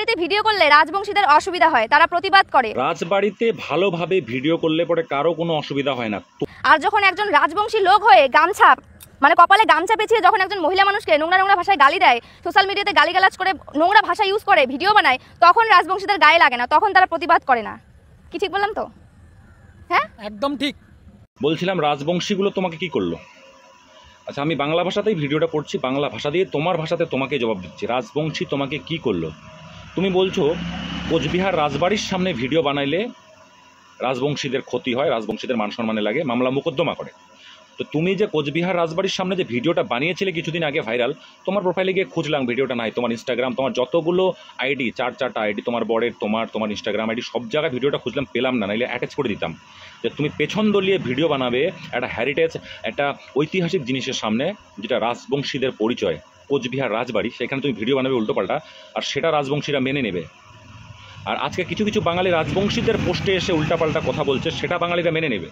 রাজবাড়িতে ভিডিও করলে রাজবংশীদের অসুবিধা হয়, তারা প্রতিবাদ করে। রাজবাড়িতে ভালোভাবে ভিডিও করলে পরে কারো কোনো অসুবিধা হয় না। আর যখন একজন রাজবংশী লোক হয়ে গামছা মানে কপালে গামছা পেঁচিয়ে যখন একজন মহিলা মানুষকে নোংরা নোংরা ভাষায় গালি দেয়, সোশ্যাল মিডিয়াতে গালিগালাজ করে নোংরা ভাষা ইউজ করে ভিডিও বানায়, তখন রাজবংশীদের গায়ে লাগে না, তখন তারা প্রতিবাদ করে না। কি ঠিক বললাম তো? হ্যাঁ, একদম ঠিক। বলছিলাম রাজবংশীগুলো তোমাকে কি করলো? আচ্ছা, আমি বাংলা ভাষাতেই ভিডিওটা করছি, বাংলা ভাষা দিয়ে তোমার ভাষাতে তোমাকে জবাব দিচ্ছি। রাজবংশী তোমাকে কি করলো? তুমি বলছো কোচবিহার রাজবাড়ির সামনে ভিডিও বানাইলে রাজবংশীদের ক্ষতি হয়, রাজবংশীদের মান সম্মানে লাগে, মামলা মোকদ্দমা করে। তো তুমি যে কোচবিহার রাজবাড়ির সামনে যে ভিডিওটা বানিয়েছিলে কিছুদিন আগে ভাইরাল, তোমার প্রোফাইলে গিয়ে খুঁজলাম, ভিডিওটা নাই। তোমার ইনস্টাগ্রাম, তোমার যতগুলো আইডি, চারটা আইডি, তোমার বরের, তোমার ইনস্টাগ্রাম আইডি, সব জায়গায় ভিডিওটা খুঁজলাম, পেলাম না, নাইলে অ্যাটাচ করে দিতাম। যে তুমি পেছন দলিয়ে ভিডিও বানাবে একটা হেরিটেজ, একটা ঐতিহাসিক জিনিসের সামনে, যেটা রাজবংশীদের পরিচয়, কোচবিহার রাজবাড়ি, সেখানে তুমি ভিডিও বানাবে উল্টোপাল্টা, আর সেটা রাজবংশীরা মেনে নেবে। আর আজকে কিছু কিছু বাঙালি রাজবংশীদের পোস্টে এসে উল্টাপাল্টা কথা বলছে, সেটা বাঙালিরা মেনে নেবে,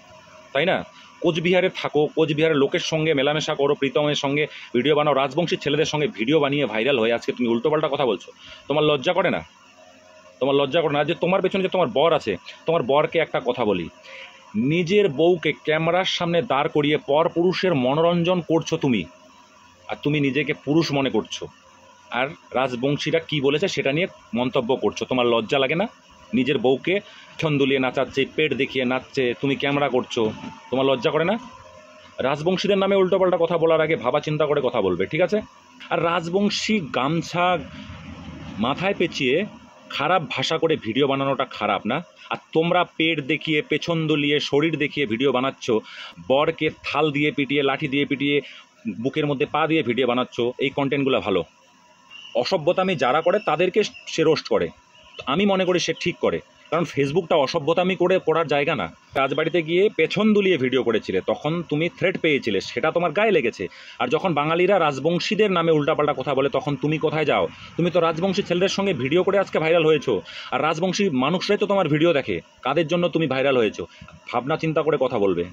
তাই না? কোচবিহারে থাকো, কোচবিহারের লোকের সঙ্গে মেলামেশা করো, প্রীতমের সঙ্গে ভিডিও বানাও, রাজবংশী ছেলেদের সঙ্গে ভিডিও বানিয়ে ভাইরাল হয়ে আজকে তুমি উল্টোপাল্টা কথা বলছো। তোমার লজ্জা করে না? তোমার লজ্জা করে না? যে তোমার পেছনে যে তোমার বর আছে, তোমার বরকে একটা কথা বলি, নিজের বউকে ক্যামেরার সামনে দাঁড় করিয়ে পর পুরুষের মনোরঞ্জন করছো তুমি, আর তুমি নিজেকে পুরুষ মনে করছো, আর রাজবংশীরা কি বলেছে সেটা নিয়ে মন্তব্য করছো। তোমার লজ্জা লাগে না? নিজের বউকে ছন্দুলিয়ে নাচাচ্ছে, পেট দেখিয়ে নাচছে, তুমি ক্যামেরা করছো, তোমার লজ্জা করে না? রাজবংশীদের নামে উল্টোপাল্টা কথা বলার আগে ভাবা চিন্তা করে কথা বলবে, ঠিক আছে? আর রাজবংশী গামছা মাথায় পেঁচিয়ে খারাপ ভাষা করে ভিডিও বানানোটা খারাপ না? আর তোমরা পেট দেখিয়ে, পেছন দলিয়ে, শরীর দেখিয়ে ভিডিও বানাচ্ছ, বরকে থাল দিয়ে পিটিয়ে, লাঠি দিয়ে পিটিয়ে, বুকের মধ্যে পা দিয়ে ভিডিও বানাচ্ছ, এই কন্টেন্টগুলো ভালো। অসভ্যতামি যারা করে তাদেরকে সে রোস্ট করে, আমি মনে করি সে ঠিক করে, কারণ ফেসবুকটা অসভ্যতামি করে করার জায়গা না। রাজবাড়িতে গিয়ে পেছন দুলিয়ে ভিডিও করেছিলে, তখন তুমি থ্রেট পেয়েছিলে, সেটা তোমার গায়ে লেগেছে। আর যখন বাঙালিরা রাজবংশীদের নামে উল্টাপাল্টা কথা বলে, তখন তুমি কোথায় যাও? তুমি তো রাজবংশী ছেলেদের সঙ্গে ভিডিও করে আজকে ভাইরাল হয়েছো, আর রাজবংশী মানুষরাই তো তোমার ভিডিও দেখে, কাদের জন্য তুমি ভাইরাল হয়েছো? ভাবনা চিন্তা করে কথা বলবে।